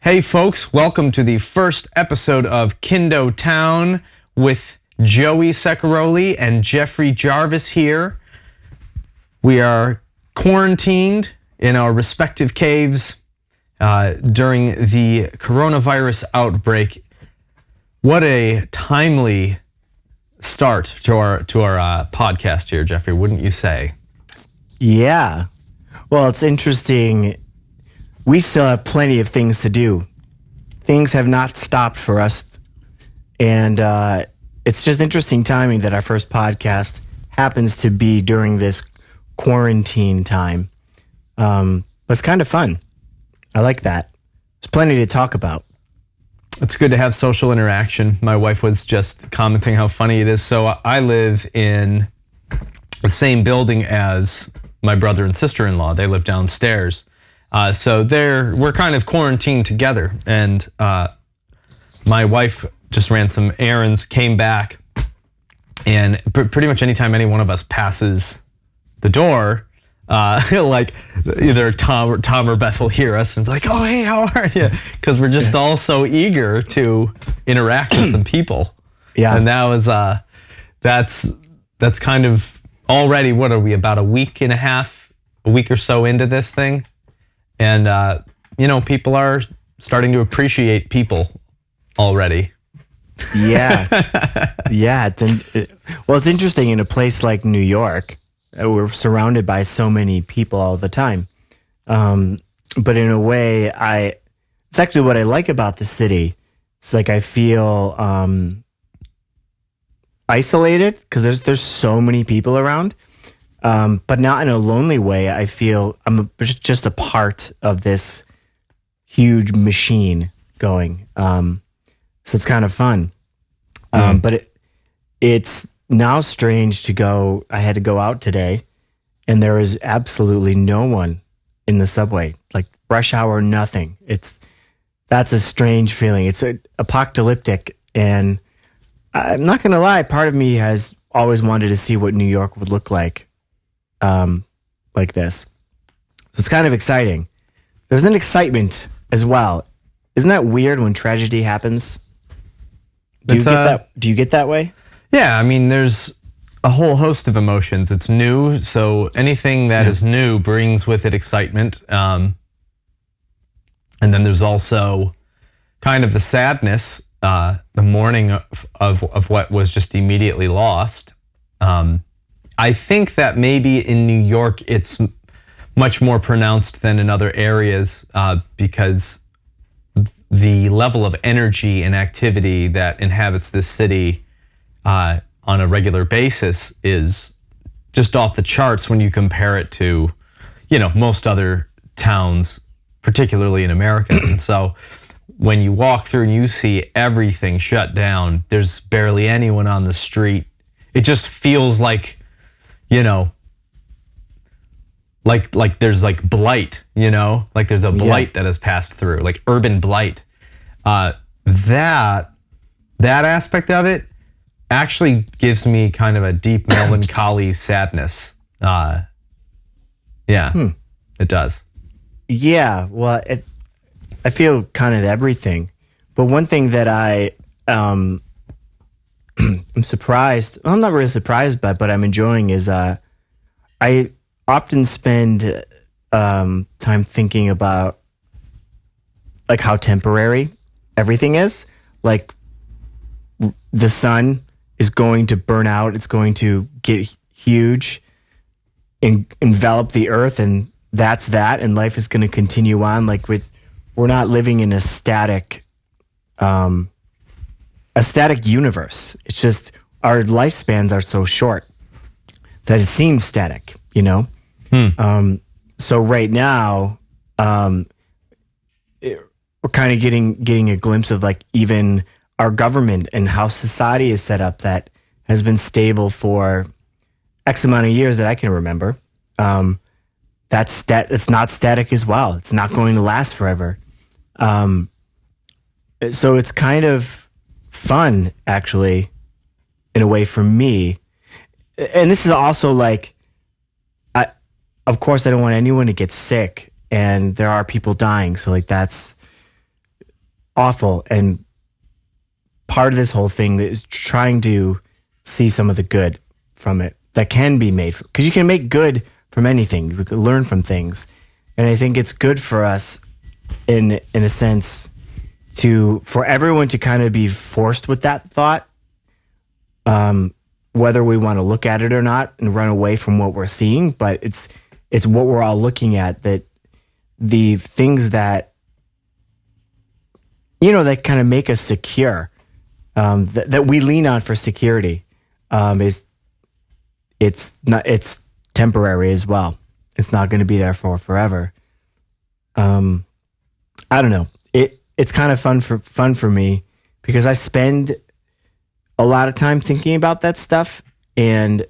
Hey folks, welcome to the first episode of Kindo Town with Joey Secaroli and Jeffrey Jarvis here. We are quarantined in our respective caves during the coronavirus outbreak. What a timely start to our podcast here, Jeffrey, wouldn't you say? Yeah. Well, it's interesting. We still have plenty of things to do. Things have not stopped for us. And it's just interesting timing that our first podcast happens to be during this quarantine time. But it's kind of fun. I like that. There's plenty to talk about. It's good to have social interaction. My wife was just commenting how funny it is. So I live in the same building as my brother and sister-in-law. They live downstairs. So we're kind of quarantined together, and my wife just ran some errands, came back, and pretty much anytime any one of us passes the door, like either Tom or Beth will hear us and be like, "Oh, hey, how are you?" Because we're just all so eager to interact with some people. Yeah, and that was that's kind of already. What are we, about a week or so into this thing? And, people are starting to appreciate people already. Yeah. Yeah. It's interesting in a place like New York. We're surrounded by so many people all the time. But in a way, it's actually what I like about the city. It's like I feel isolated because there's so many people around. But not in a lonely way. I feel I'm just a part of this huge machine going. So it's kind of fun. But it's now strange to go. I had to go out today, and there is absolutely no one in the subway. Like rush hour, nothing. That's a strange feeling. It's apocalyptic, and I'm not gonna lie. Part of me has always wanted to see what New York would look like this. So it's kind of exciting. There's an excitement as well. Isn't that weird when tragedy happens? Do you get that way? Yeah, I mean, there's a whole host of emotions. It's new, so anything that is new brings with it excitement. And then there's also kind of the sadness, the mourning of what was just immediately lost. I think that maybe in New York it's much more pronounced than in other areas because the level of energy and activity that inhabits this city on a regular basis is just off the charts when you compare it to, most other towns, particularly in America. And so when you walk through and you see everything shut down, there's barely anyone on the street. It just feels like, like there's like blight, like there's a blight that has passed through, like urban blight. That aspect of it actually gives me kind of a deep melancholy sadness. It does. Yeah, well, I feel kind of everything. But one thing that I'm surprised. Well, I'm not really surprised by, but I'm enjoying is I often spend time thinking about like how temporary everything is. Like the sun is going to burn out. It's going to get huge and envelop the earth, and that's that. And life is going to continue on. Like we're not living in a static universe. It's just our lifespans are so short that it seems static, So right now, we're kind of getting a glimpse of like even our government and how society is set up that has been stable for X amount of years that I can remember. It's not static as well. It's not going to last forever. So it's kind of fun, actually, in a way for me. And this is also like, of course, I don't want anyone to get sick, and there are people dying. So like that's awful. And part of this whole thing is trying to see some of the good from it that can be made, because you can make good from anything. You can learn from things. And I think it's good for us in a sense for everyone to kind of be forced with that thought, whether we want to look at it or not and run away from what we're seeing. But it's what we're all looking at, that the things that, that kind of make us secure, that we lean on for security, it's temporary as well. It's not going to be there for forever. I don't know. It's kind of fun for me because I spend a lot of time thinking about that stuff, and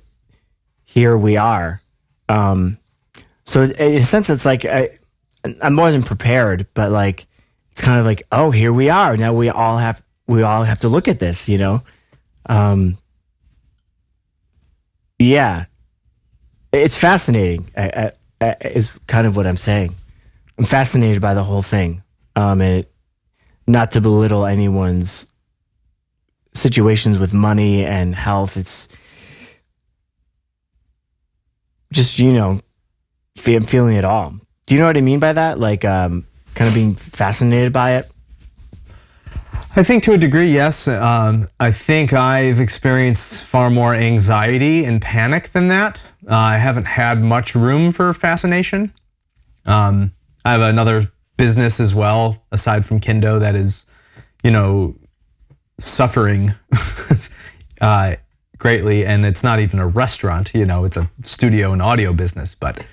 here we are. So in a sense, it's like I wasn't prepared, but like it's kind of like, oh, here we are. Now we all have to look at this, Yeah, it's fascinating. Is kind of what I'm saying. I'm fascinated by the whole thing, and not to belittle anyone's situations with money and health. It's just, I'm feeling it all. Do you know what I mean by that? Like, kind of being fascinated by it? I think to a degree, yes. I think I've experienced far more anxiety and panic than that. I haven't had much room for fascination. I have another business as well, aside from Kindo, that is, suffering greatly. And it's not even a restaurant, it's a studio and audio business. But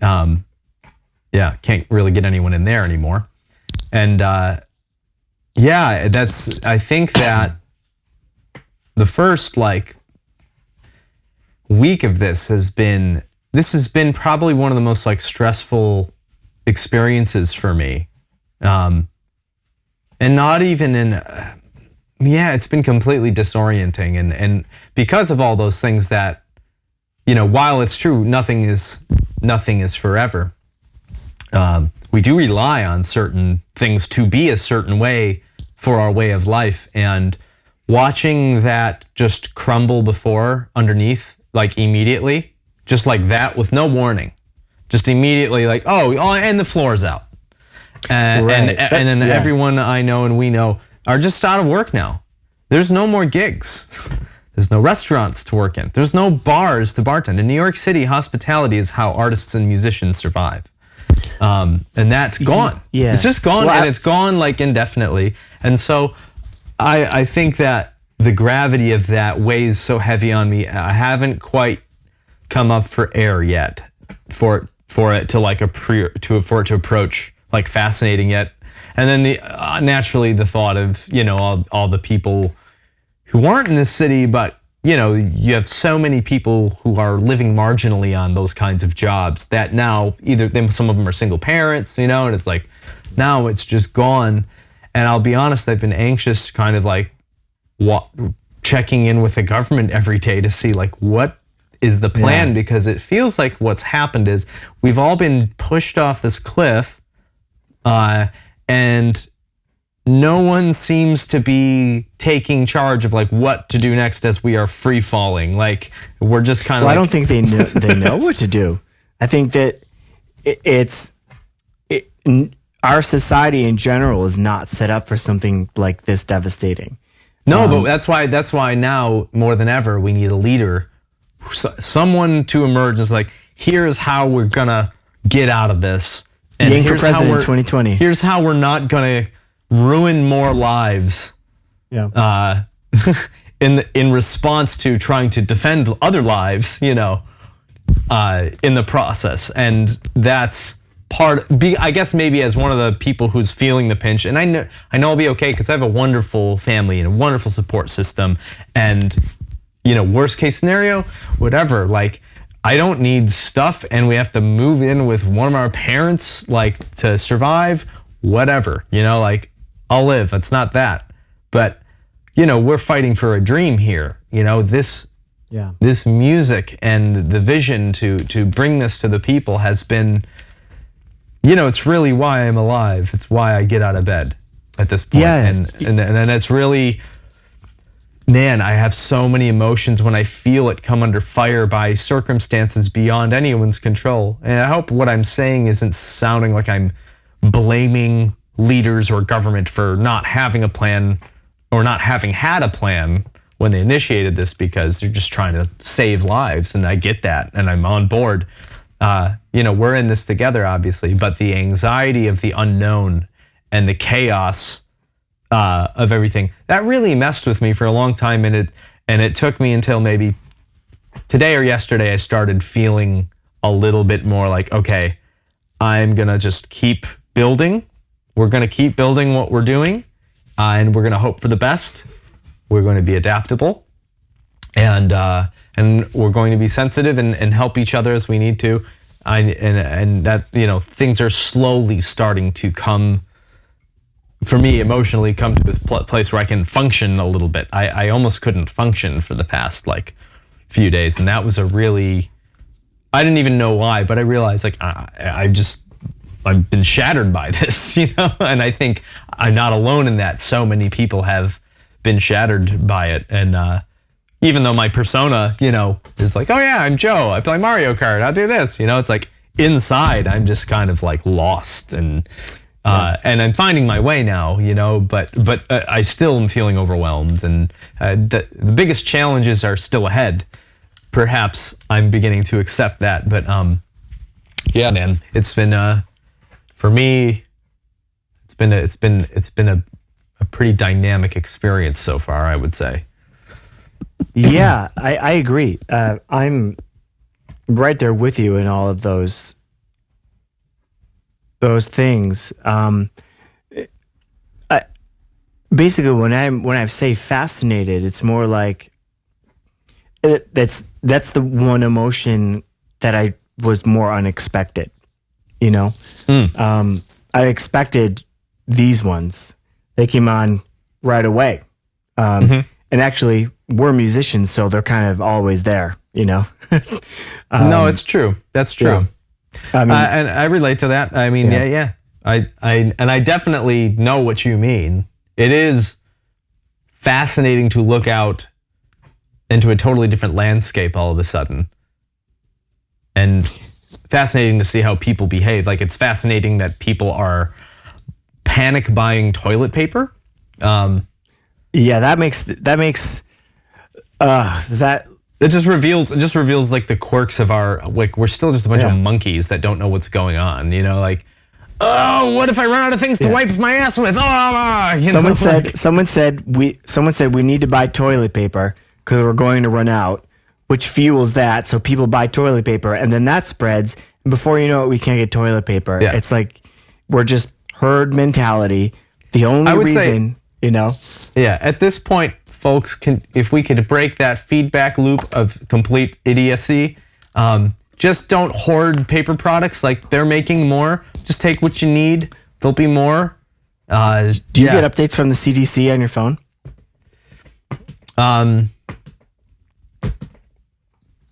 can't really get anyone in there anymore. And I think that the first week of this has been probably one of the most stressful experiences for me. And not even it's been completely disorienting. And because of all those things that, while it's true, nothing is forever. We do rely on certain things to be a certain way for our way of life, and watching that just crumble underneath, immediately, just like that, with no warning, just immediately, and the floor's out, and then everyone I know and we know are just out of work now. There's no more gigs. There's no restaurants to work in. There's no bars to bartend. In New York City, hospitality is how artists and musicians survive. And that's gone. Yeah. It's just gone, and it's gone indefinitely. And so I think that the gravity of that weighs so heavy on me. I haven't quite come up for air yet for it to approach fascinating yet. And then naturally the thought of, all the people who aren't in this city, but you have so many people who are living marginally on those kinds of jobs that now some of them are single parents, and it's now it's just gone. And I'll be honest, I've been anxious, kind of checking in with the government every day to see what is the plan, because it feels like what's happened is we've all been pushed off this cliff, and no one seems to be taking charge of what to do next as we are free falling. We're just kind of. I don't think they know what to do. I think that our society in general is not set up for something like this devastating. No, but that's why now more than ever we need a leader, someone to emerge as here's how we're gonna get out of this, and here's for president 2020. Here's how we're not gonna ruin more lives. Yeah. In response to trying to defend other lives, in the process, and that's I guess maybe as one of the people who's feeling the pinch, and I know I'll be okay because I have a wonderful family and a wonderful support system, and worst case scenario, whatever, I don't need stuff, and we have to move in with one of our parents to survive, whatever, I'll live. It's not that, but we're fighting for a dream here. This music and the vision to bring this to the people has been, it's really why I'm alive. It's why I get out of bed. at this point. Yeah. And it's really, man, I have so many emotions when I feel it come under fire by circumstances beyond anyone's control. And I hope what I'm saying isn't sounding like I'm blaming leaders or government for not having a plan or not having had a plan when they initiated this, because they're just trying to save lives. And I get that, and I'm on board. We're in this together, obviously, but the anxiety of the unknown and the chaos of everything, that really messed with me for a long time. And it took me until maybe today or yesterday, I started feeling a little bit more like, okay, I'm going to just keep building. We're going to keep building what we're doing, and we're going to hope for the best. We're going to be adaptable, and we're going to be sensitive and help each other as we need to. And that, things are slowly starting to come, for me, emotionally come to a place where I can function a little bit. I almost couldn't function for the past few days, and that was I didn't even know why, but I realized I've been shattered by this, and I think I'm not alone in that. So many people have been shattered by it. And even though my persona, is like, oh yeah, I'm Joe, I play Mario Kart, I'll do this, it's like inside I'm just kind of lost, and I'm finding my way now, but I still am feeling overwhelmed, and the biggest challenges are still ahead. Perhaps I'm beginning to accept that, but yeah, man, it's been for me, it's been a pretty dynamic experience so far, I would say. Yeah, I agree. I'm right there with you in all of those things. Basically, when I say fascinated, it's more like that's the one emotion that I was more unexpected. I expected these ones. They came on right away. And actually, we're musicians, so they're kind of always there, No, it's true. That's true. Yeah. And I relate to that. I mean, yeah. I definitely know what you mean. It is fascinating to look out into a totally different landscape all of a sudden. And fascinating to see how people behave. It's fascinating that people are panic buying toilet paper. That makes that. It just reveals the quirks of our, we're still just a bunch of monkeys that don't know what's going on. Oh, what if I run out of things to wipe my ass with? Someone said we need to buy toilet paper because we're going to run out, which fuels that. So people buy toilet paper, and then that spreads, and before you know it, we can't get toilet paper. Yeah. It's like we're just herd mentality. The only reason, Yeah, at this point, folks, if we could break that feedback loop of complete idiocy, just don't hoard paper products. They're making more. Just take what you need. There'll be more. Do you get updates from the CDC on your phone?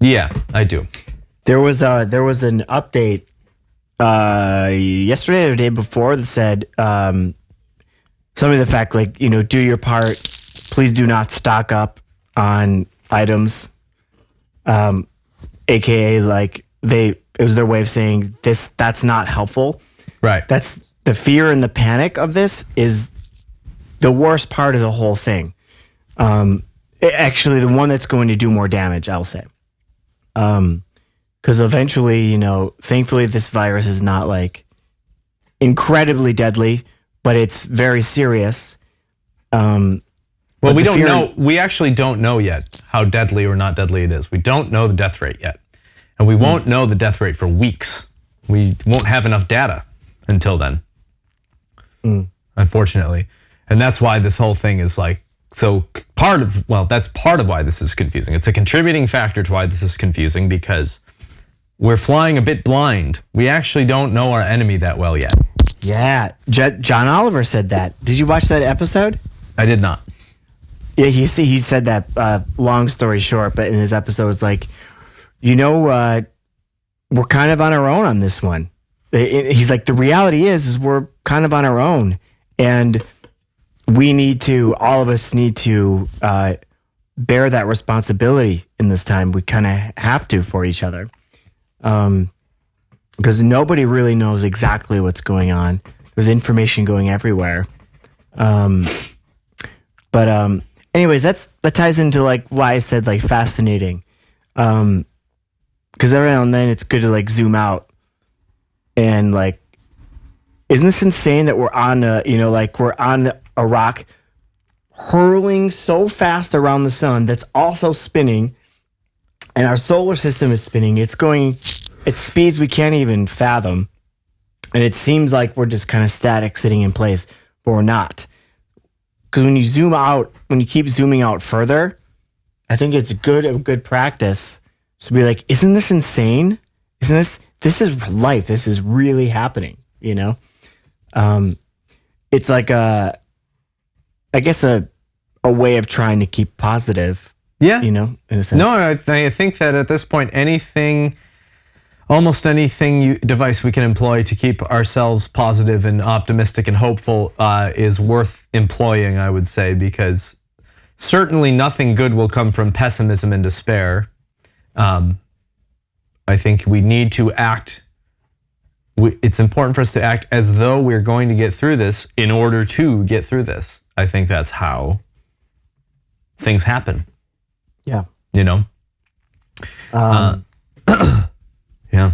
Yeah, I do. There was an update yesterday or the day before that said something to the fact do your part. Please do not stock up on items. AKA it was their way of saying that's not helpful. Right. That's the fear and the panic of this is the worst part of the whole thing. Actually, the one that's going to do more damage, I'll say. Because eventually, thankfully this virus is not incredibly deadly, but it's very serious. Well, we don't know. We actually don't know yet how deadly or not deadly it is. We don't know the death rate yet. And we won't know the death rate for weeks. We won't have enough data until then, unfortunately. And that's why this whole thing is that's part of why this is confusing. It's a contributing factor to why this is confusing because we're flying a bit blind. We actually don't know our enemy that well yet. Yeah. John Oliver said that. Did you watch that episode? I did not. Yeah, he said that, long story short, but in his episode was we're kind of on our own on this one. He's like, the reality is we're kind of on our own. And all of us need to bear that responsibility in this time. We kind of have to for each other. Because nobody really knows exactly what's going on. There's information going everywhere. Anyways, that ties into like why I said like fascinating. Because every now and then it's good to like zoom out and like, isn't this insane that we're on a rock hurling so fast around the sun that's also spinning, and our solar system is spinning. It's going at speeds we can't even fathom. And it seems like we're just kind of static sitting in place, but we're not. Because when you keep zooming out further, I think it's a good practice to be like, isn't this insane? This is life. This is really happening, you know? It's like a way of trying to keep positive. Yeah. You know, in a sense. No, I think that at this point, almost anything device we can employ to keep ourselves positive and optimistic and hopeful is worth employing, I would say, because certainly nothing good will come from pessimism and despair. I think we need to act. It's important for us to act as though we're going to get through this in order to get through this. I think that's how things happen. Yeah. You know? Yeah.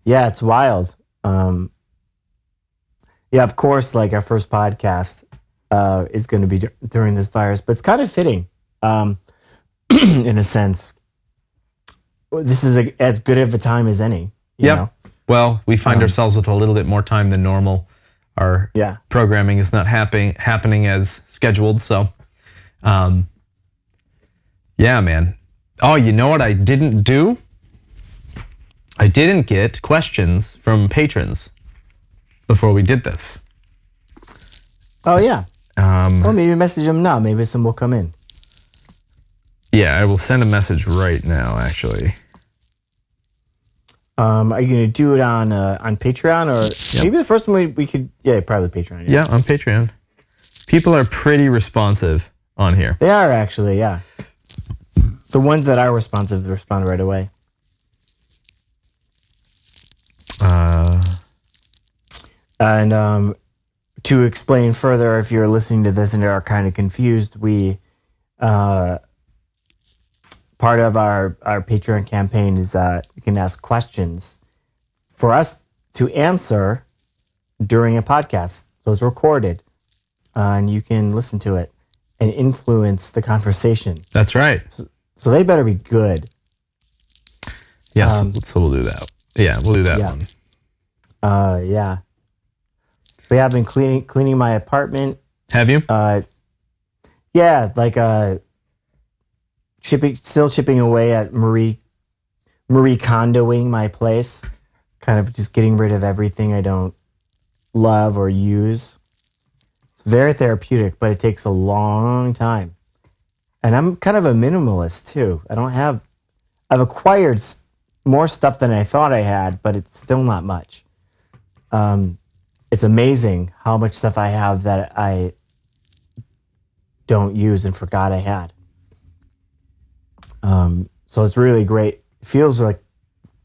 Yeah, it's wild. Yeah, of course, like our first podcast is going to be during this virus, but it's kind of fitting in a sense. This is as good of a time as any. You know? Well, we find ourselves with a little bit more time than normal. Our programming is not happening as scheduled. So, yeah, man. Oh, you know what I didn't do? I didn't get questions from patrons before we did this. Oh, yeah. Well, maybe message them now. Maybe some will come in. Yeah, I will send a message right now, actually. Are you going to do it on Patreon? Or maybe the first one we could... Yeah, probably Patreon. Yeah, on Patreon. People are pretty responsive on here. They are, actually, yeah. The ones that are responsive respond right away. And to explain further, if you're listening to this and are kind of confused, we part of our Patreon campaign is that you can ask questions for us to answer during a podcast. So it's recorded, and you can listen to it and influence the conversation. That's right. So they better be good. Yeah, so we'll do that. Yeah, we'll do that one. Yeah. So yeah, I've been cleaning my apartment. Have you? Yeah, like still chipping away at Marie Kondoing my place. Kind of just getting rid of everything I don't love or use. It's very therapeutic, but it takes a long time. And I'm kind of a minimalist too. I've acquired more stuff than I thought I had, but it's still not much. It's amazing how much stuff I have that I don't use and forgot I had. So it's really great. It feels like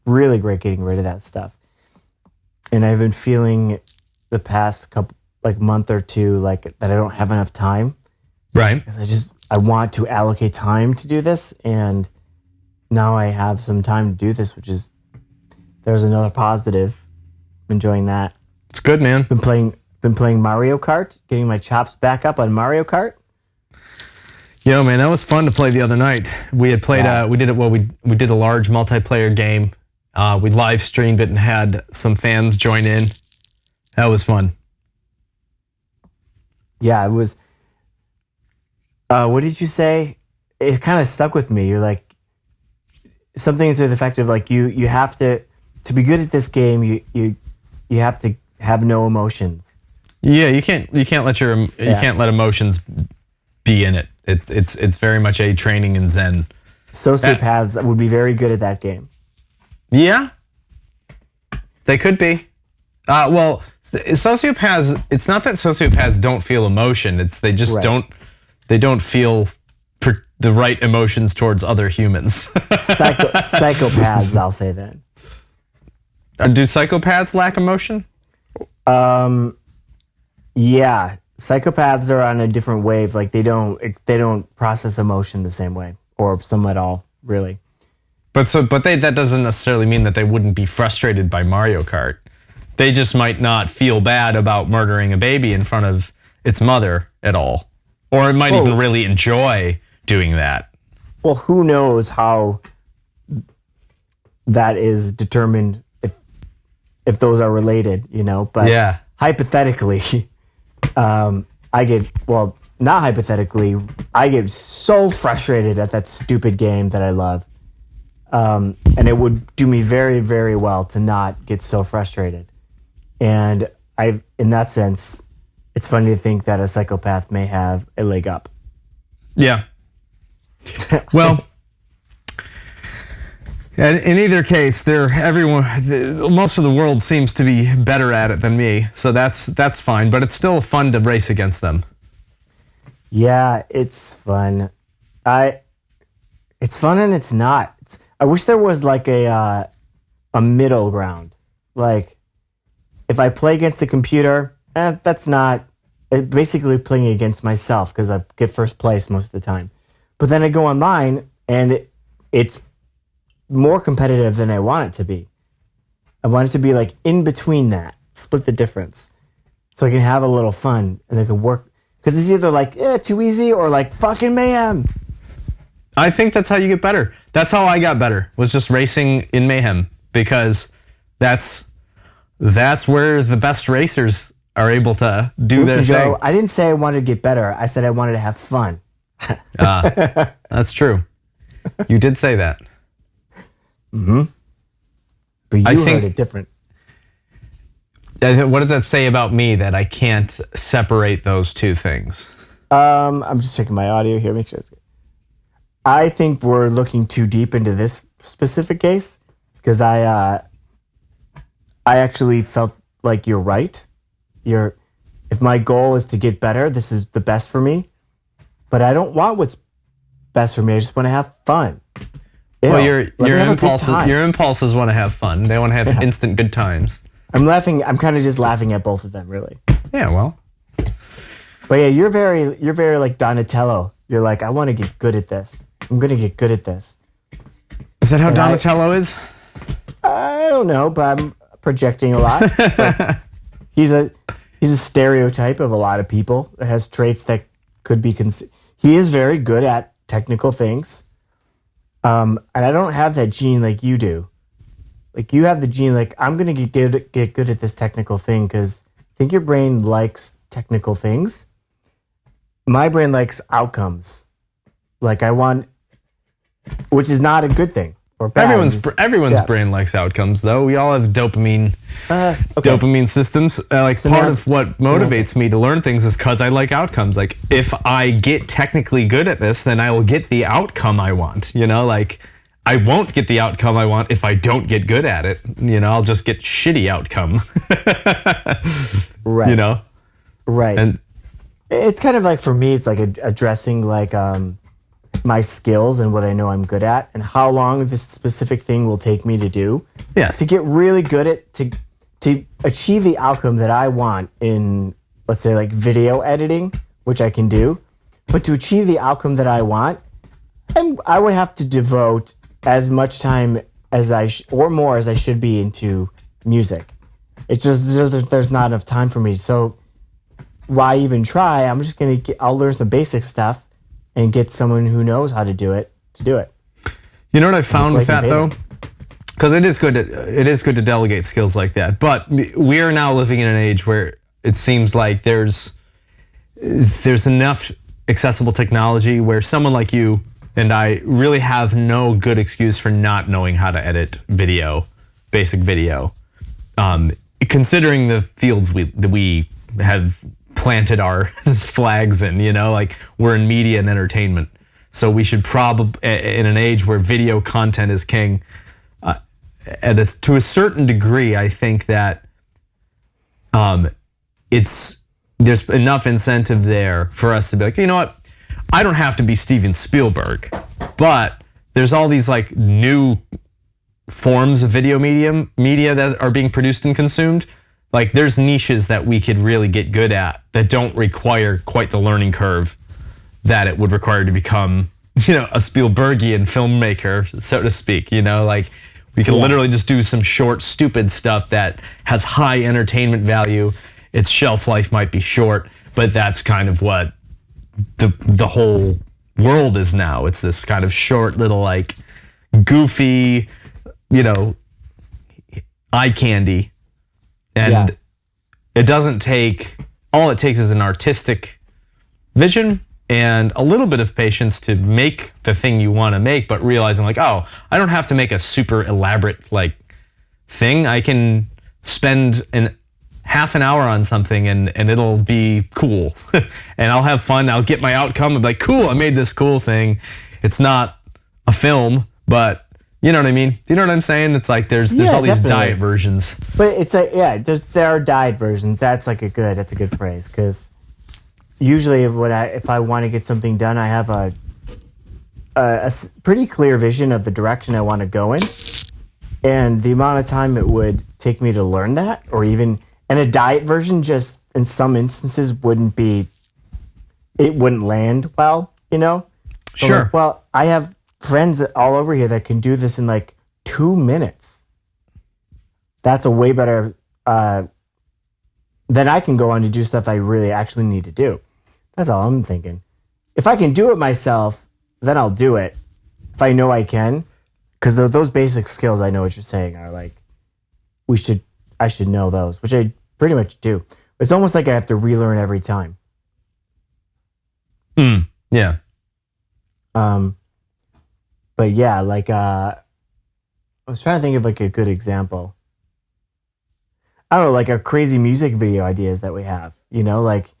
really great getting rid of that stuff. And I've been feeling the past month or two like that I don't have enough time. Right. Because I want to allocate time to do this, and now I have some time to do this, there's another positive. Enjoying that. It's good, man. Been playing Mario Kart, getting my chops back up on Mario Kart. Yo, man, that was fun to play the other night. We had played. We did a large multiplayer game. We live streamed it and had some fans join in. That was fun. Yeah, it was. What did you say? It kind of stuck with me. You're like something to the effect of like you have to be good at this game. You have to have no emotions. Yeah, you can't let emotions be in it. It's very much a training in Zen. Sociopaths would be very good at that game. Yeah, they could be. Well, sociopaths. It's not that sociopaths don't feel emotion. It's they just Right. don't. They don't feel the right emotions towards other humans. Psychopaths, I'll say then. Do psychopaths lack emotion? Yeah, psychopaths are on a different wave. Like they don't process emotion the same way, or some at all, really. But that doesn't necessarily mean that they wouldn't be frustrated by Mario Kart. They just might not feel bad about murdering a baby in front of its mother at all. Or it might even really enjoy doing that. Well, who knows how that is determined if those are related, you know? But Yeah. hypothetically, not hypothetically, I get so frustrated at that stupid game that I love. And it would do me very, very well to not get so frustrated. And in that sense, it's funny to think that a psychopath may have a leg up. Yeah. Well, in either case, most of the world seems to be better at it than me, so that's fine. But it's still fun to race against them. Yeah, it's fun. It's fun and it's not. I wish there was like a middle ground. Like, if I play against the computer, that's not basically playing against myself because I get first place most of the time. But then I go online and it's more competitive than I want it to be. I want it to be like in between that, split the difference, so I can have a little fun and it can work. Because it's either like too easy or like fucking mayhem. I think that's how you get better. That's how I got better, was just racing in mayhem, because that's where the best racers are able to do their Joe, thing. I didn't say I wanted to get better. I said I wanted to have fun. That's true. You did say that. But you heard it different. What does that say about me that I can't separate those two things? I'm just checking my audio here. Make sure it's good. I think we're looking too deep into this specific case because I actually felt like you're right. If my goal is to get better, this is the best for me. But I don't want what's best for me. I just want to have fun. Well, your impulses want to have fun. They want to have instant good times. I'm laughing. I'm kind of just laughing at both of them, really. Yeah, well. But yeah, you're very like Donatello. You're like, I want to get good at this. I'm gonna get good at this. Is that how Donatello is? I don't know, but I'm projecting a lot. But he's a stereotype of a lot of people that has traits that could be. He is very good at technical things, and I don't have that gene like you do. Like you have the gene, like I'm gonna get good at this technical thing because I think your brain likes technical things. My brain likes outcomes. Like I want, which is not a good thing or bad. Everyone's brain likes outcomes, though. We all have dopamine systems. Part of what motivates me to learn things is because I like outcomes. Like if I get technically good at this, then I will get the outcome I want. You know, like I won't get the outcome I want if I don't get good at it. You know, I'll just get shitty outcome. Right. You know. Right. And it's kind of like, for me, it's like addressing like my skills and what I know I'm good at and how long this specific thing will take me to do. Yes. To get really good at, to achieve the outcome that I want in, let's say, like video editing, which I can do. But to achieve the outcome that I want, I would have to devote as much time as or more as I should be into music. It's just, there's not enough time for me. So why even try? I'm just I'll learn some basic stuff and get someone who knows how to do it to do it. You know what I found with that though? Because it is good to delegate skills like that. But we are now living in an age where it seems like there's enough accessible technology where someone like you and I really have no good excuse for not knowing how to edit video, basic video. Considering the fields that we have planted our flags in, you know, like we're in media and entertainment. So we should probably, in an age where video content is king, to a certain degree, I think that there's enough incentive there for us to be like, you know what? I don't have to be Steven Spielberg, but there's all these like new forms of video media that are being produced and consumed. Like there's niches that we could really get good at that don't require quite the learning curve that it would require to become, a Spielbergian filmmaker, so to speak. Like we can literally just do some short, stupid stuff that has high entertainment value. Its shelf life might be short, but that's kind of what the whole world is now. It's this kind of short little like goofy, eye candy. And it doesn't take, all it takes is an artistic vision and a little bit of patience to make the thing you want to make, but realizing like, oh, I don't have to make a super elaborate like thing. I can spend half an hour on something and it'll be cool. And I'll have fun. I'll get my outcome. I'm like, cool, I made this cool thing. It's not a film, but you know what I mean? Do you know what I'm saying? It's like there's all these diet versions. But it's there are diet versions. That's a good phrase, because usually if I want to get something done, I have a pretty clear vision of the direction I want to go in, and the amount of time it would take me to learn that, and a diet version just in some instances wouldn't land well, So sure. I have friends all over here that can do this in like 2 minutes. That's a way better then I can go on to do stuff I really actually need to do. That's all I'm thinking. If I can do it myself, then I'll do it. If I know I can, because those basic skills, I know what you're saying, are like I should know those, which I pretty much do. It's almost like I have to relearn every time. Yeah. But yeah, like I was trying to think of like a good example. I don't know, like our crazy music video ideas that we have, like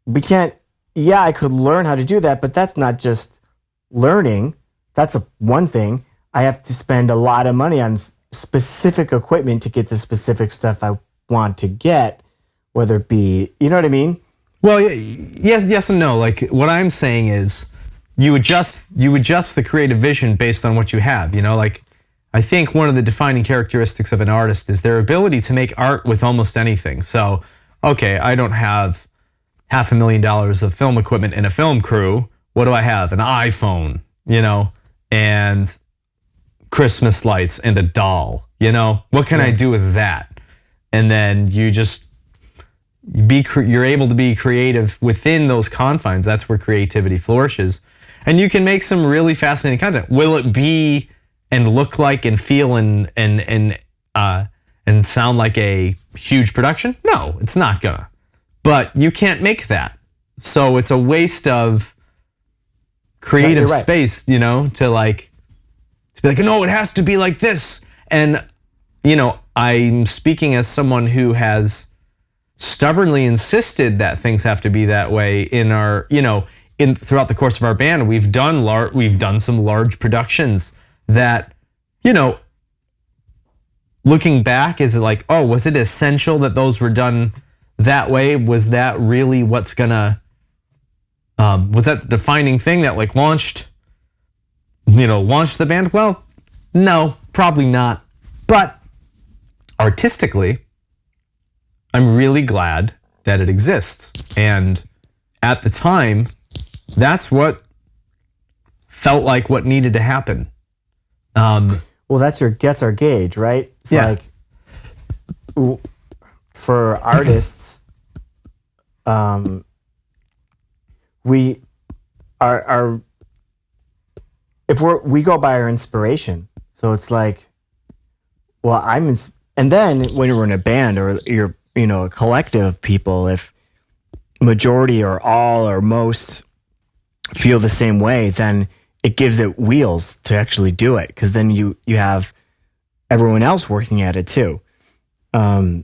we can't, I could learn how to do that, but that's not just learning. That's one thing. I have to spend a lot of money on specific equipment to get the specific stuff I want to get, whether it be, you know what I mean? Well, yes and no. Like what I'm saying is you adjust the creative vision based on what you have, like I think one of the defining characteristics of an artist is their ability to make art with almost anything. So, okay, I don't have $500,000 of film equipment and a film crew. What do I have? An iPhone, and Christmas lights and a doll, What can I do with that? And then you just you're able to be creative within those confines. That's where creativity flourishes. And you can make some really fascinating content. Will it be and look like and feel and sound like a huge production? No, it's not gonna. But you can't make that. So it's a waste of creative space, to be like, no, it has to be like this. And, I'm speaking as someone who has stubbornly insisted that things have to be that way in our, throughout the course of our band. We've done some large productions that, looking back, is it like, oh, was it essential that those were done that way? Was that really what's gonna, was that the defining thing that like launched the band? Well, no, probably not. But artistically, I'm really glad that it exists. And at the time, that's what felt like what needed to happen. Well, that's our gauge, right? It's like for artists, we are we go by our inspiration. So it's like, well, and then when you're in a band or you're a collective of people, if majority or all or most feel the same way, then it gives it wheels to actually do it, because then you have everyone else working at it too. I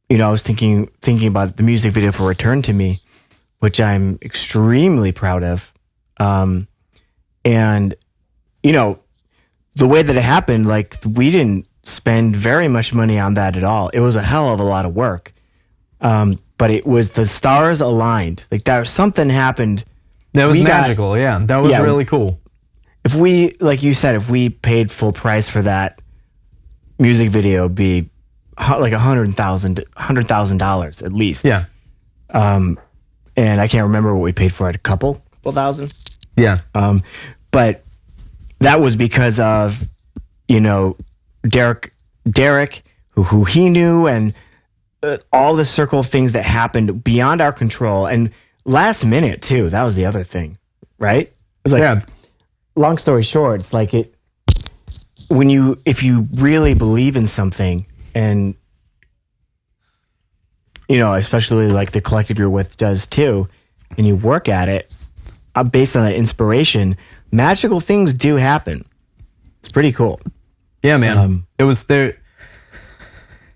was thinking about the music video for Return to Me, which I'm extremely proud of. And the way that it happened, like we didn't spend very much money on that at all. It was a hell of a lot of work. But it was the stars aligned. Like something happened. That was magical. That was really cool. If we, like you said, if we paid full price for that music video, it'd be like $100,000 at least. Yeah. And I can't remember what we paid for it. A couple thousand. Yeah. But that was because of, Derek, who he knew, and all the circle of things that happened beyond our control, and last minute too. That was the other thing, right? It was like, long story short, it's like if you really believe in something, and especially like the collective you're with does too, and you work at it based on that inspiration, magical things do happen. It's pretty cool. Yeah, man. It was there.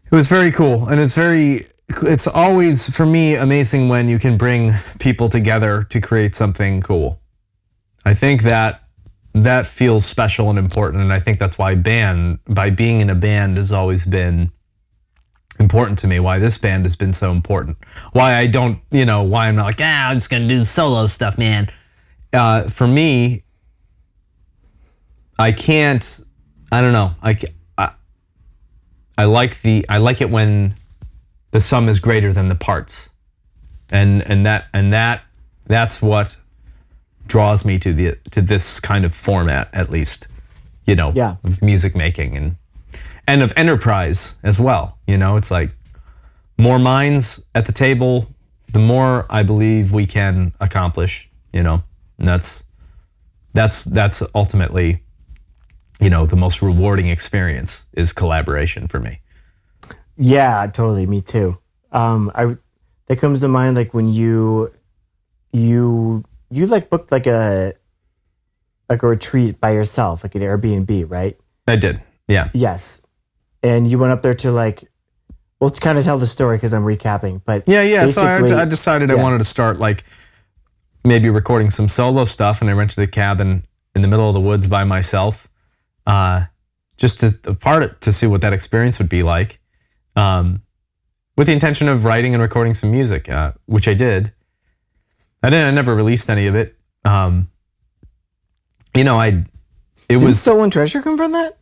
It was very cool, and it's always, for me, amazing when you can bring people together to create something cool. I think that feels special and important, and I think that's why by being in a band has always been important to me, why this band has been so important. Why I don't, why I'm not like, I'm just going to do solo stuff, man. For me, I don't know. I like it when the sum is greater than the parts, and that's what draws me to this kind of format, at least, of music making and of enterprise as well. It's like more minds at the table, the more I believe we can accomplish. And that's ultimately, the most rewarding experience is collaboration for me. Yeah, totally. Me too. That comes to mind, like when you like booked like a retreat by yourself, like an Airbnb, right? I did. Yeah. Yes. And you went up there to well, to kind of tell the story because I'm recapping, but yeah. So I decided I wanted to start like maybe recording some solo stuff, and I rented a cabin in the middle of the woods by myself, just to see what that experience would be like, with the intention of writing and recording some music, which I did. I never released any of it. Didn't Stolen Treasure come from that?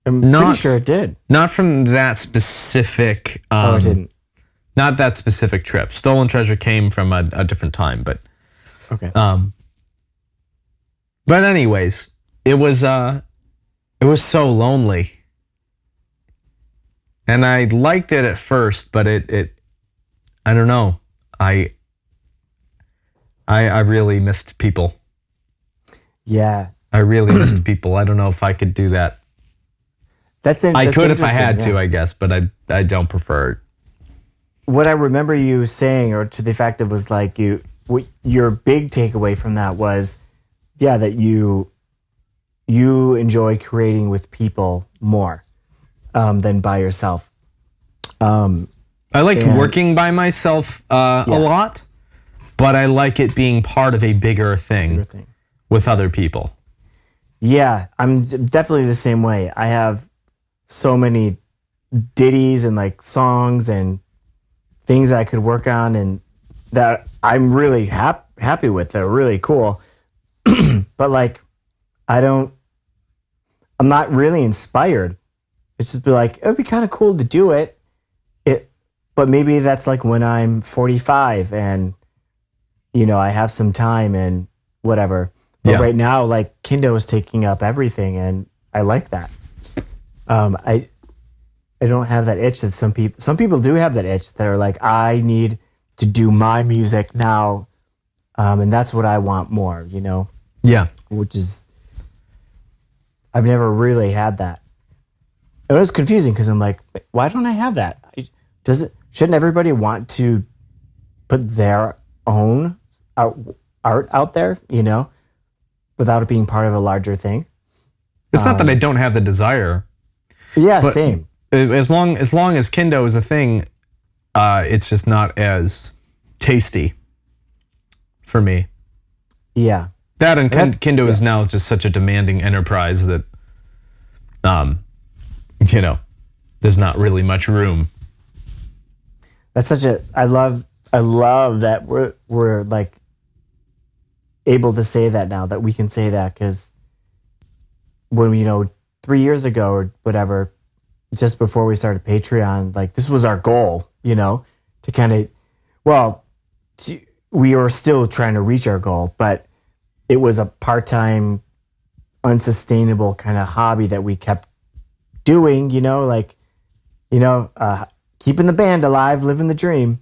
I'm pretty sure it did. Not from that specific. It didn't. Not that specific trip. Stolen Treasure came from a different time, but okay. But anyways, it was so lonely, and I liked it at first, but it I don't know. I really missed people. Yeah. I really missed people. I don't know if I could do that. I could if I had to, I guess, but I don't prefer it. What I remember you saying, or to the effect of, was like your big takeaway from that was, that you enjoy creating with people more than by yourself. I like working by myself a lot, but I like it being part of a bigger thing with other people. Yeah, I'm definitely the same way. I have so many ditties and like songs and things that I could work on and that I'm really happy with. They're really cool. But like, I'm not really inspired. It's just be like, it would be kind of cool to do it. But maybe that's like when I'm 45 and, I have some time and whatever. But right now, like Kindo is taking up everything and I like that. I don't have that itch that some people do have that itch that are like, I need to do my music now. And that's what I want more, Yeah. Which is, I've never really had that. It was confusing because I'm like, why don't I have that? Shouldn't everybody want to put their own art out there, without it being part of a larger thing? It's not that I don't have the desire. Yeah, same. As long as Kindo is a thing, it's just not as tasty for me. Yeah. That and Kindo is now just such a demanding enterprise that, there's not really much room. That's such a, I love that we're like able to say that now, that we can say that, because when, 3 years ago or whatever, just before we started Patreon, like this was our goal, to kind of, we were still trying to reach our goal, but it was a part-time, unsustainable kind of hobby that we kept doing, keeping the band alive, living the dream.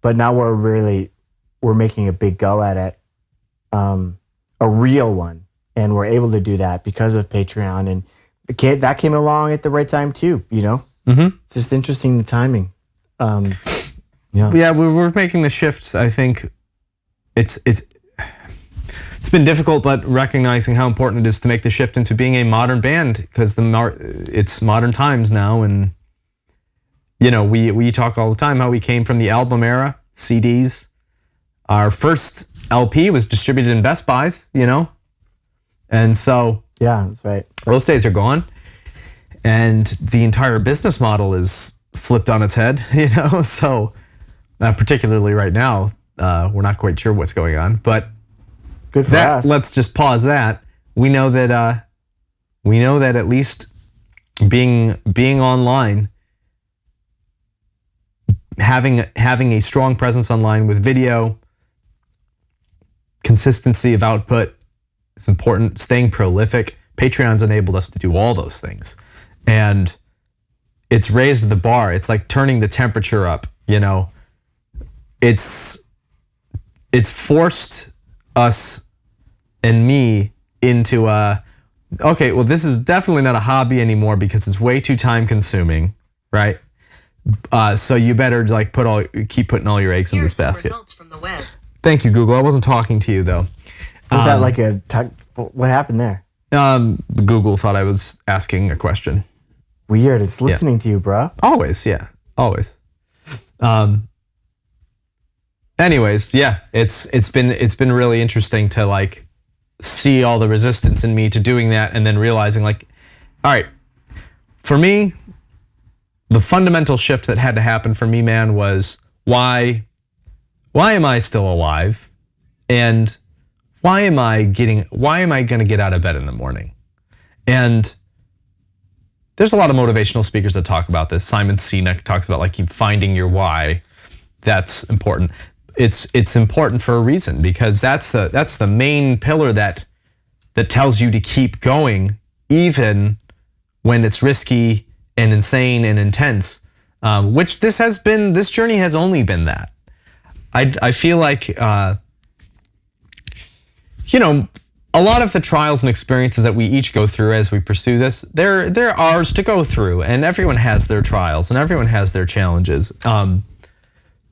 But now we're making a big go at it, a real one. And we're able to do that because of Patreon. And that came along at the right time too, Mm-hmm. It's just interesting, the timing. Yeah, we're making the shift. I think it's been difficult, but recognizing how important it is to make the shift into being a modern band, because it's modern times now. And, we talk all the time how we came from the album era, CDs. Our first LP was distributed in Best Buys, And so... Yeah, that's right. Those days are gone. And the entire business model is flipped on its head, So, particularly right now, we're not quite sure what's going on. But good for us. Let's just pause that. We know that at least being online, having a strong presence online with video, consistency of output is important. Staying prolific. Patreon's enabled us to do all those things, and it's raised the bar. It's like turning the temperature up. It's forced us and me into okay, well, this is definitely not a hobby anymore because it's way too time consuming, right? So you better keep putting all your eggs in this basket. Results from the web. Thank you, Google. I wasn't talking to you though. Was that like what happened there? Google thought I was asking a question. Weird. It's listening to you, bro. Always, yeah, always. Anyways, yeah, it's been really interesting to see all the resistance in me to doing that, and then realizing all right, for me, the fundamental shift that had to happen for me, man, was why am I still alive, and why am I going to get out of bed in the morning? And there's a lot of motivational speakers that talk about this. Simon Sinek talks about keep finding your why. That's important. It's important for a reason, because that's the main pillar that tells you to keep going, even when it's risky and insane and intense. Which this journey has only been that. I feel like a lot of the trials and experiences that we each go through as we pursue this, they're ours to go through, and everyone has their trials and everyone has their challenges.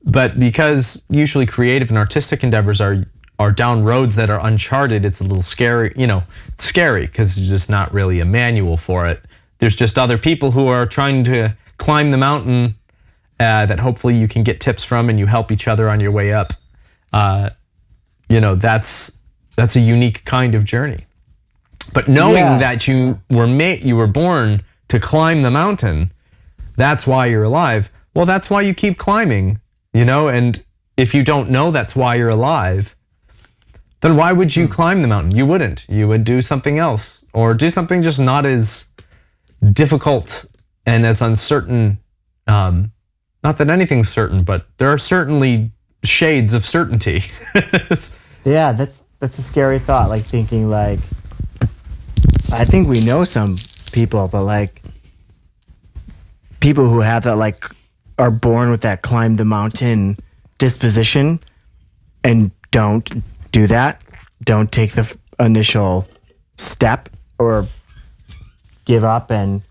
But because usually creative and artistic endeavors are down roads that are uncharted, it's a little scary. It's scary because there's just not really a manual for it. There's just other people who are trying to climb the mountain that hopefully you can get tips from, and you help each other on your way up. That's a unique kind of journey. But knowing that you were born to climb the mountain, that's why you're alive. Well, that's why you keep climbing, and if you don't know that's why you're alive, then why would you climb the mountain? You wouldn't. You would do something else, or do something just not as difficult and as uncertain. Not that anything's certain, but there are certainly shades of certainty. Yeah, that's a scary thought. Thinking I think we know some people, but people who have that are born with that climb the mountain disposition and don't do that, don't take the initial step or give up. And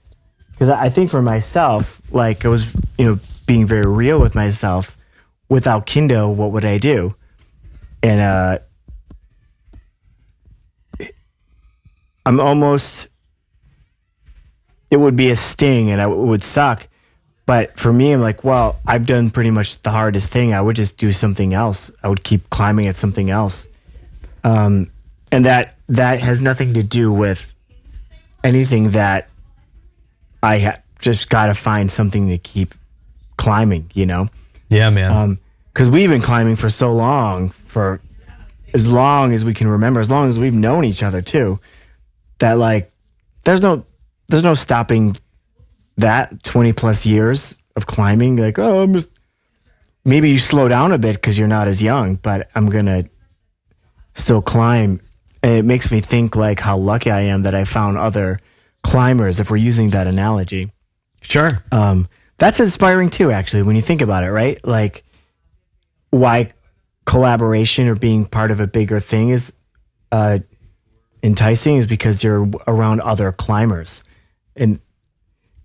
because I think for myself, I was being very real with myself. Without Kindo, what would I do? And I'm almost, it would be a sting and it would suck. But for me, I'm well, I've done pretty much the hardest thing. I would just do something else. I would keep climbing at something else. And that has nothing to do with anything that just got to find something to keep climbing, you know? Yeah, man. Because we've been climbing for so long, for as long as we can remember, as long as we've known each other too, that like there's no stopping that 20 plus years of climbing. Like, oh, maybe you slow down a bit because you're not as young, but I'm gonna still climb. And it makes me think like how lucky I am that I found other climbers, if we're using that analogy. Sure. That's inspiring too, actually, when you think about it, right? Like, why collaboration or being part of a bigger thing is enticing is because you're around other climbers. And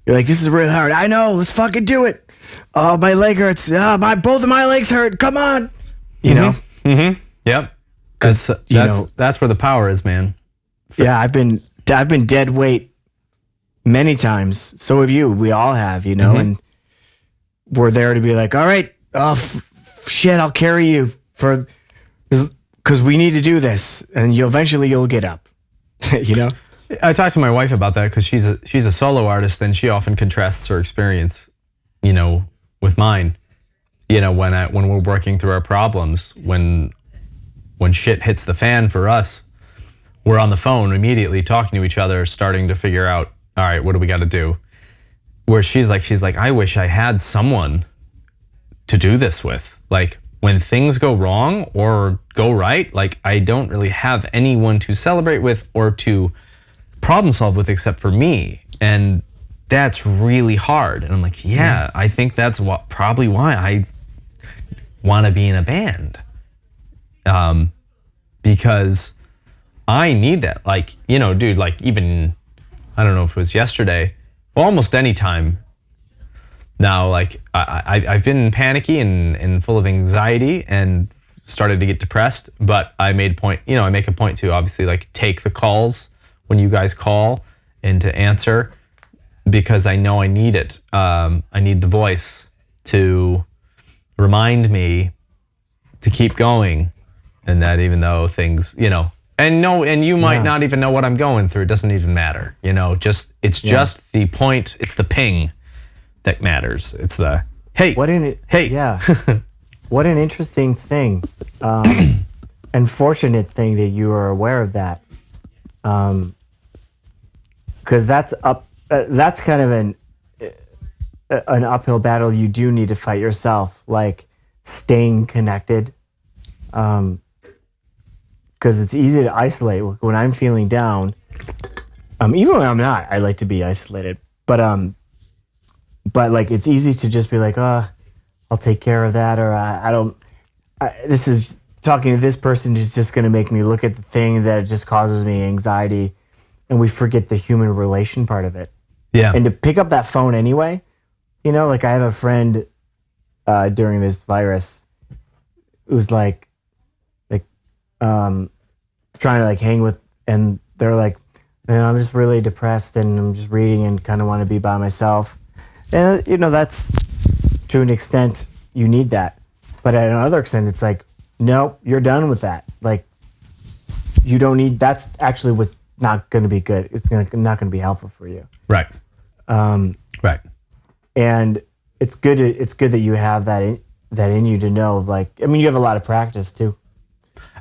you're like, this is really hard. I know, let's fucking do it. Oh, my leg hurts. Both of my legs hurt. Come on. You know? Mm-hmm. Yep. That's where the power is, man. Yeah, I've been dead weight many times. So have you. We all have, you know, and we're there to be like, all right, shit, I'll carry you because we need to do this, and eventually you'll get up. You know. I talked to my wife about that because she's a solo artist, and she often contrasts her experience, you know, with mine. You know, when we're working through our problems, when shit hits the fan for us, we're on the phone immediately talking to each other, starting to figure out, all right, what do we got to do? Where she's like, I wish I had someone to do this with. Like, when things go wrong or go right, like, I don't really have anyone to celebrate with or to problem solve with except for me. And that's really hard. And I'm like, yeah, I think that's probably why I want to be in a band. Because I need that. Like, you know, dude, like, even, I don't know if it was yesterday, almost any time now, like, I've been panicky and full of anxiety and started to get depressed, but I make a point to obviously, like, take the calls when you guys call and to answer, because I know I need it. I need the voice to remind me to keep going, and that even though things, you know, and you might not even know what I'm going through. It doesn't even matter, you know. Just the point. It's the ping that matters. It's the hey. What an interesting thing, and fortunate thing that you are aware of that, because that's kind of an uphill battle you do need to fight yourself, like staying connected. Because it's easy to isolate. When I'm feeling down, even when I'm not, I like to be isolated. But like, it's easy to just be like, oh, I'll take care of that, or this is talking to this person is just going to make me look at the thing that just causes me anxiety, and we forget the human relation part of it. Yeah. And to pick up that phone anyway, you know, like, I have a friend during this virus who's like trying to like hang with, and they're like, man, I'm just really depressed and I'm just reading and kind of want to be by myself. And you know, that's to an extent you need that, but at another extent it's like, nope, you're done with that. Like, you don't need, that's actually what's not going to be good. It's not going to be helpful for you. Right. Right. And it's good that you have that in you to know, like, I mean, you have a lot of practice too.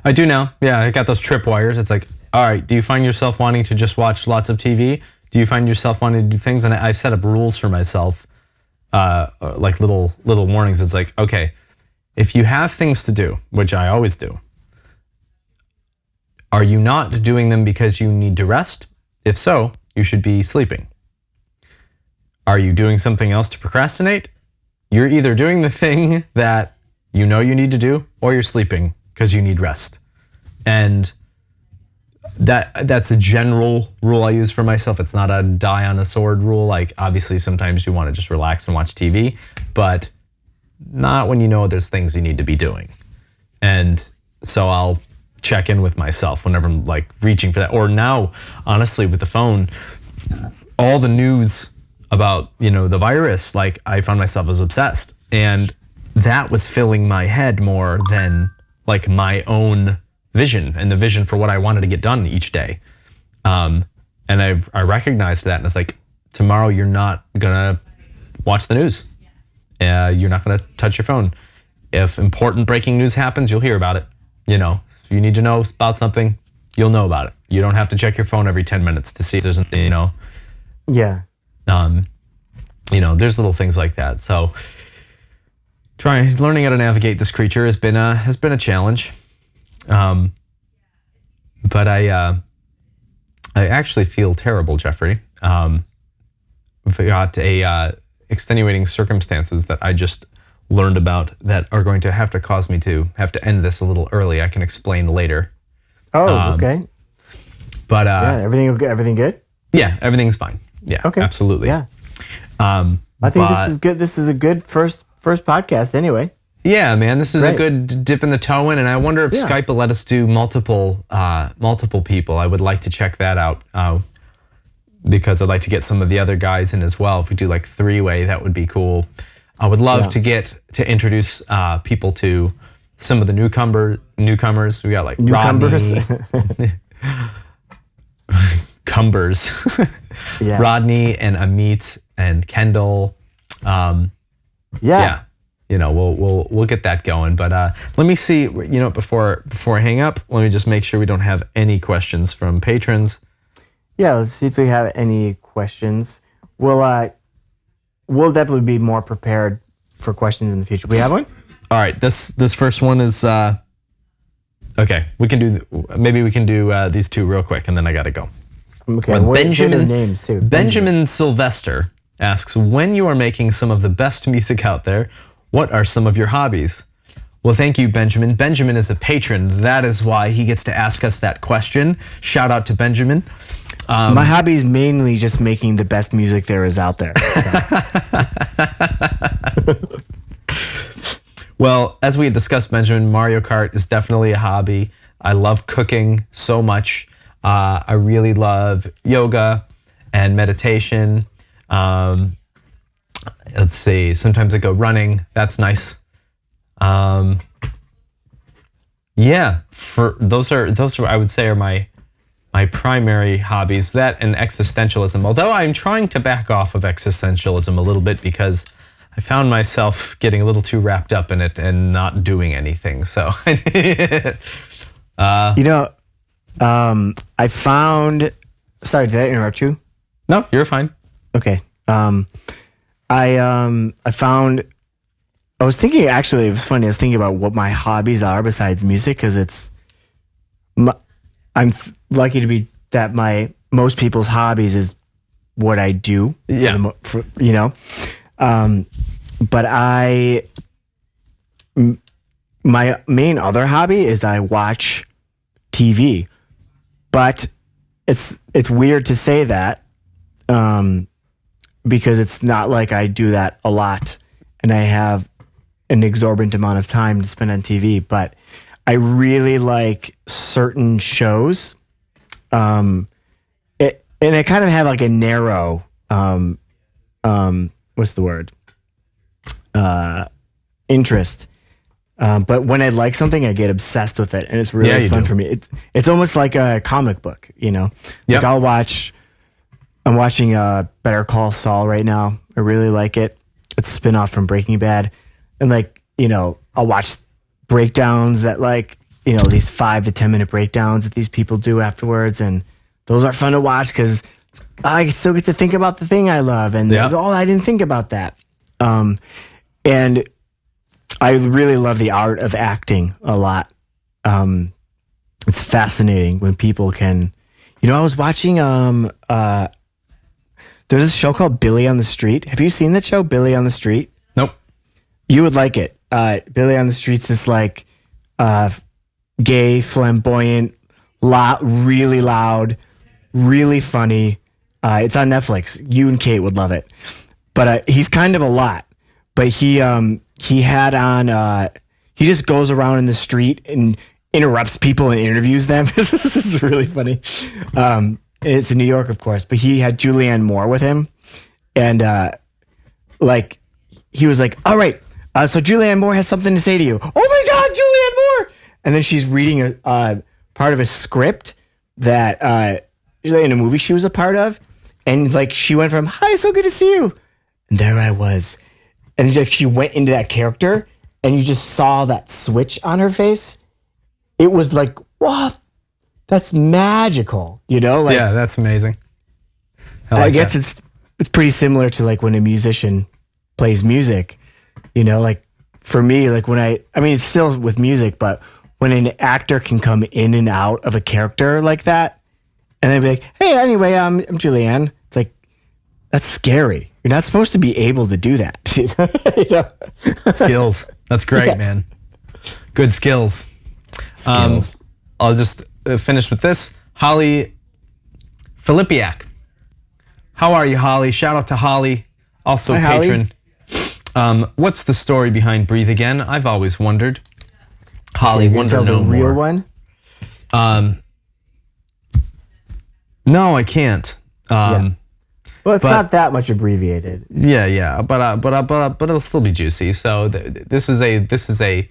I do now. Yeah, I got those tripwires. It's like, all right, do you find yourself wanting to just watch lots of TV? Do you find yourself wanting to do things? And I've set up rules for myself, like little warnings. It's like, okay, if you have things to do, which I always do, are you not doing them because you need to rest? If so, you should be sleeping. Are you doing something else to procrastinate? You're either doing the thing that you know you need to do, or you're sleeping because you need rest. And that's a general rule I use for myself. It's not a die on a sword rule. Like, obviously sometimes you want to just relax and watch TV, but not when you know there's things you need to be doing. And so I'll check in with myself whenever I'm like reaching for that. Or now, honestly, with the phone, all the news about, you know, the virus, like, I found myself as obsessed, and that was filling my head more than like my own vision and the vision for what I wanted to get done each day. And I recognized that, and it's like, tomorrow you're not gonna watch the news. You're not gonna touch your phone. If important breaking news happens, you'll hear about it. You know, if you need to know about something, you'll know about it. You don't have to check your phone every 10 minutes to see if there's anything, you know. Yeah. You know, there's little things like that. So learning how to navigate this creature has been a challenge. But I actually feel terrible, Jeffrey. We got extenuating circumstances that I just learned about that are going to have to cause me to have to end this a little early. I can explain later. Oh, okay. But yeah, everything good? Yeah, everything's fine. Yeah, okay. Absolutely. Yeah. I think this is good. This is a good first podcast anyway. Yeah, man, this is a good dip in the toe in, and I wonder if Skype will let us do multiple people. I would like to check that out because I'd like to get some of the other guys in as well. If we do like 3-way, that would be cool. I would love to introduce people to some of the newcomers. We got like Rodney, Rodney and Amit and Kendall. Yeah. You know, we'll get that going. But let me see. You know, before I hang up, let me just make sure we don't have any questions from patrons. Yeah, let's see if we have any questions. We'll definitely be more prepared for questions in the future. We have one? All right. This first one is okay. We can do these two real quick, and then I gotta go. Okay. What are their names too? Benjamin Sylvester asks, when you are making some of the best music out there, what are some of your hobbies? Well, thank you, Benjamin. Benjamin is a patron. That is why he gets to ask us that question. Shout out to Benjamin. My hobby is mainly just making the best music there is out there. Well, as we had discussed, Benjamin, Mario Kart is definitely a hobby. I love cooking so much. I really love yoga and meditation. Let's see. Sometimes I go running. That's nice. Yeah, those are I would say are my primary hobbies. That and existentialism. Although I'm trying to back off of existentialism a little bit because I found myself getting a little too wrapped up in it and not doing anything. So, I found. Sorry, did I interrupt you? No, you're fine. Okay. I found. I was thinking. Actually, it was funny. I was thinking about what my hobbies are besides music, because I'm lucky to be that most people's hobbies is what I do. Yeah. But my main other hobby is I watch TV, but it's weird to say that, because it's not like I do that a lot and I have an exorbitant amount of time to spend on TV, but I really like certain shows. And I kind of have like a narrow, what's the word? Interest. But when I like something, I get obsessed with it, and it's really fun for me. It's almost like a comic book, you know? Yep. Like I'm watching Better Call Saul right now. I really like it. It's a spinoff from Breaking Bad. And I'll watch breakdowns that these 5 to 10 minute breakdowns that these people do afterwards. And those are fun to watch because I still get to think about the thing I love. And I didn't think about that. And I really love the art of acting a lot. It's fascinating when people can, I was watching, there's this show called Billy on the Street. Have you seen that show, Billy on the Street? Nope. You would like it. Billy on the Street's this gay, flamboyant, really loud, really funny. It's on Netflix. You and Kate would love it. But he's kind of a lot. But he had on, he just goes around in the street and interrupts people and interviews them. This is really funny. It's in New York, of course, but he had Julianne Moore with him. And he was like, all right, so Julianne Moore has something to say to you. Oh my God, Julianne Moore. And then she's reading part of a script that in a movie she was a part of, and like she went from "Hi, so good to see you," and there I was, and like she went into that character, and you just saw that switch on her face. It was like, what? That's magical, you know? Like, yeah, that's amazing. I guess it's pretty similar to like when a musician plays music, you know, like for me, like when I mean, it's still with music, but when an actor can come in and out of a character like that, and then be like, hey, anyway, I'm Julianne. It's like, that's scary. You're not supposed to be able to do that. You know? Skills. That's great, man. Good skills. I'll just finish with this. Holly Filippiak. How are you, Holly? Shout out to Holly, also Hi, patron. Holly. What's the story behind Breathe Again? I've always wondered. Holly, wonder tell no the real more. one. No, I can't. Well, it's not that much abbreviated. Yeah, but it'll still be juicy. So this is a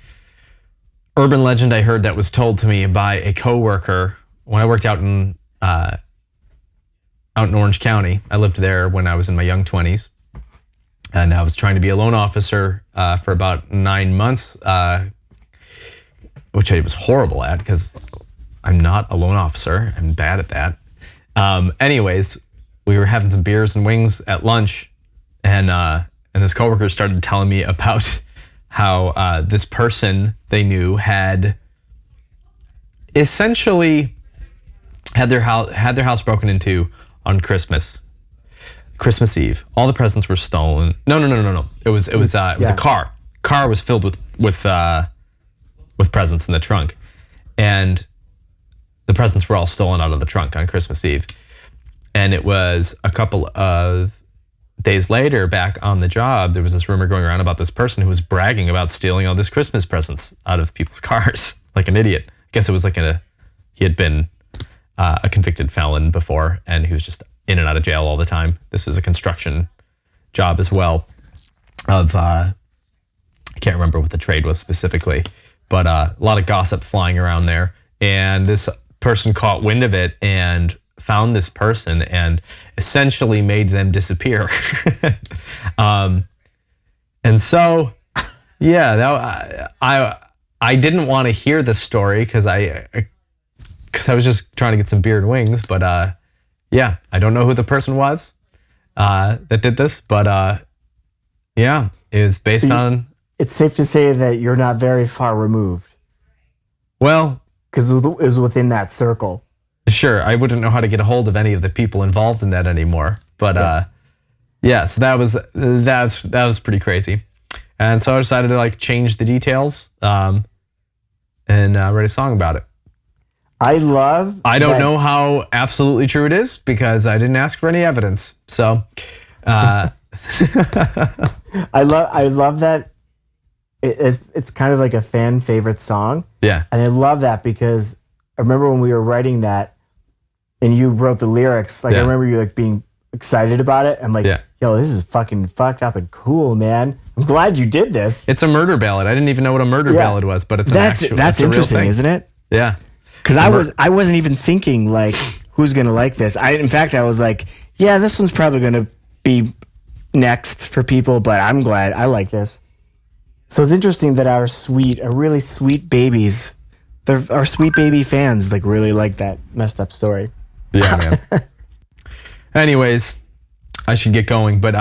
urban legend I heard that was told to me by a coworker when I worked out in Orange County. I lived there when I was in my young 20s, and I was trying to be a loan officer for about 9 months, which I was horrible at because I'm not a loan officer. I'm bad at that. Anyways, we were having some beers and wings at lunch, and this coworker started telling me about how this person they knew had essentially had their house broken into on Christmas Eve. All the presents were stolen. No. It was a car. Car was filled with presents in the trunk, and the presents were all stolen out of the trunk on Christmas Eve. And it was a couple of days later, back on the job, there was this rumor going around about this person who was bragging about stealing all this Christmas presents out of people's cars, like an idiot. I guess it was like he had been a convicted felon before, and he was just in and out of jail all the time. This was a construction job as well. I can't remember what the trade was specifically, but a lot of gossip flying around there. And this person caught wind of it and found this person and essentially made them disappear. And so, yeah, I didn't want to hear this story because I was just trying to get some beer and wings. But yeah, I don't know who the person was that did this, but yeah, it was based on. It's safe to say that you're not very far removed. Well, because it was within that circle. Sure, I wouldn't know how to get a hold of any of the people involved in that anymore. But yeah, so that was pretty crazy. And so I decided to like change the details and write a song about it. I don't know how absolutely true it is because I didn't ask for any evidence. So I love that it's kind of like a fan favorite song. Yeah. And I love that because I remember when we were writing that and you wrote the lyrics, like I remember you like being excited about it. I'm like, yo, this is fucking fucked up and cool, man. I'm glad you did this. It's a murder ballad. I didn't even know what a murder ballad was, but that's interesting, isn't it? Yeah. Because I wasn't even thinking like who's gonna like this. In fact I was like, yeah, this one's probably gonna be next for people, but I'm glad I like this. So it's interesting that our really sweet babies, our sweet baby fans like really like that messed up story. Yeah, man. Anyways, I should get going, but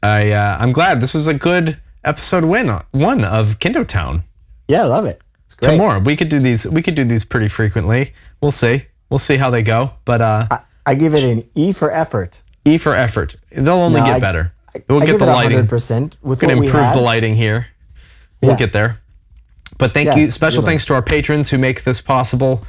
I'm glad this was a good episode one of Kindo Town. Yeah, I love it. It's great. Two more. We could do these pretty frequently. We'll see how they go. But I give it an E for effort. E for effort. They'll only get better. We'll get the lighting. 100% with we're gonna improve the lighting here. We'll get there. But thank you. Special thanks to our patrons who make this possible.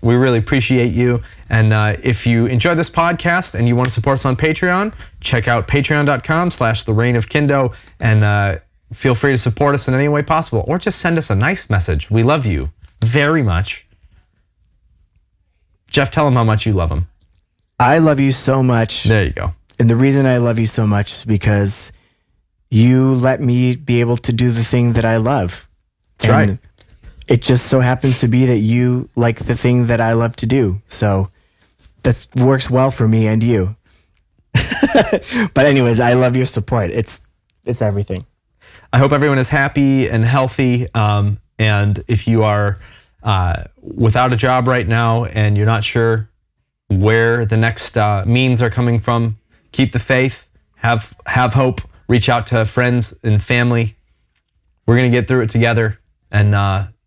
We really appreciate you. And if you enjoy this podcast and you want to support us on Patreon, check out patreon.com/the Reign of Kindo and feel free to support us in any way possible, or just send us a nice message. We love you very much. Jeff, tell him how much you love him. I love you so much. There you go. And the reason I love you so much is because you let me be able to do the thing that I love. That's right. it just so happens to be that you like the thing that I love to do. So that works well for me and you. But anyways, I love your support. It's everything. I hope everyone is happy and healthy. And if you are without a job right now and you're not sure where the next means are coming from, keep the faith, have hope, reach out to friends and family. We're going to get through it together. And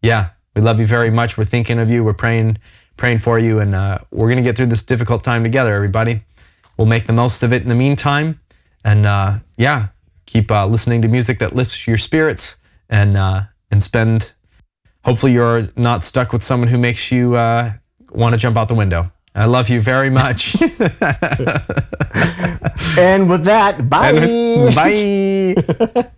yeah, we love you very much. We're thinking of you. We're praying for you. And we're going to get through this difficult time together, everybody. We'll make the most of it in the meantime. And yeah, keep listening to music that lifts your spirits and spend. Hopefully you're not stuck with someone who makes you want to jump out the window. I love you very much. And with that, bye. Bye.